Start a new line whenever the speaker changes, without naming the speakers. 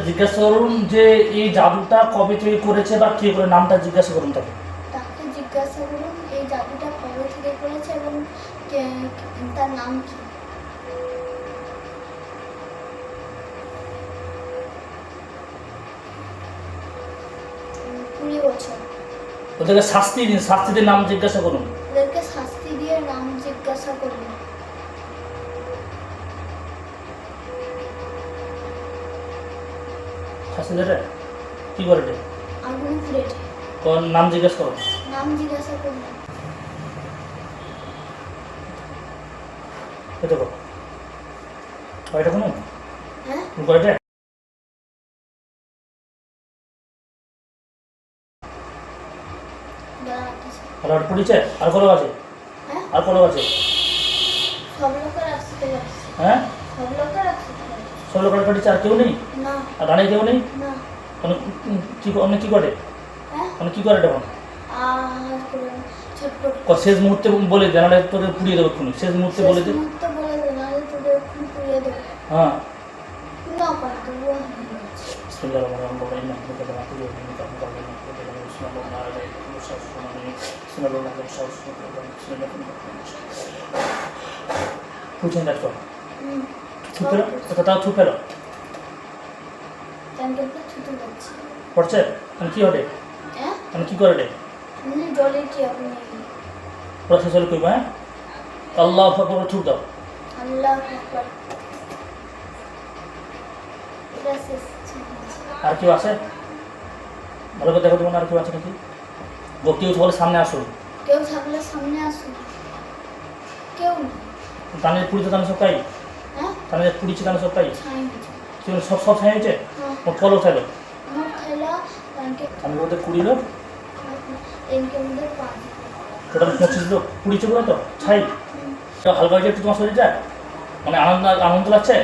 জিজ্ঞাসা করুন যে এই জাদুটা কবে থেকে করেছে বা কে করে, নামটা জিজ্ঞাসা করুন তাকে।
তাকে জিজ্ঞাসা করুন এই জাদুটা কবে থেকে করেছে এবং তার নাম কি। কুড়ি বছর।
ওদেরকে শাস্তি দিন, শাস্তিদের নাম জিজ্ঞাসা করুন।
ওদেরকে শাস্তি দিয়ে নাম জিজ্ঞাসা করুন।
শাস্তি দেবে কি করে রে?
আগুন ফুলেটে।
কোন নাম জিজ্ঞাসা করুন।
নাম জিজ্ঞাসা করুন।
এটা কর কয়টা কোনো
হ্যাঁ
কয়টা
দাঁড়া
আর পড়িছে আর কত আছে?
হ্যাঁ
আর কত আছে?
সব লোকের আসতে পারছে।
হ্যাঁ
সব লোকের আসতে পারছে।
সব লোক পড়িছে আর কেউ নেই?
না
আর দাঁড়িয়ে কেউ নেই?
না।
মানে কি অনেক কি করে?
হ্যাঁ
মানে কি করে তখন?
আর করে ছোট্ট
শেষ মুহূর্তে বলে দেন, নাহলে তোদের পুড়িয়ে দেবো এক্ষুনি। শেষ মুহূর্তে বলে দে।
মুহূর্তে বলে দে, নাহলে তোদের এক্ষুনি পুড়িয়ে দেবে।
হ্যাঁ
না পারতো
বিসমিল্লাহির রহমানির রহিম। ইন্নাকা লা তুযিবু মিনকা মুকাররামিন বিসমিল্লাহির রহমানির রহিম। বিসমিল্লাহির রহমানির রহিম। পুছেন দেখো থুপেলো এটা তাও থুপেলো
ক্যান্ডেল ছুটে যাচ্ছে।
পড়ছে মানে কি হবে?
হ্যাঁ
মানে কি করে রে?
এমনি জলে কি আপনি
প্রসেস হলো কইবা। হ্যাঁ আল্লাহু আকবার থুপ দাও।
আল্লাহু আকবার। প্রসেস
আর কেউ আছে? ভালো করে দেখো তোমার আর কেউ আছে নাকি? কেউ বলে সামনে আসুন।
কেউ থাকলে সামনে আসুন। কেউ না।
তাহলে পুড়িতে তাহলে সব পাই।
হ্যাঁ
তাহলে পুড়িছে তাহলে সব পাই।
ছাই হয়েছে।
কি সব সব ছাই হয়েছে?
হ্যাঁ
ও ফল উঠাইলো।
আমার খেলা ব্যাংকে
আমি বলতে 20 লোক,
এনকে মধ্যে 5
টোটাল 25 লোক পুড়িছে পুরো তো ছাই। হালকা হয়েছে একটু তোমার শরীরটা, মানে আনন্দ আনন্দ লাগছে।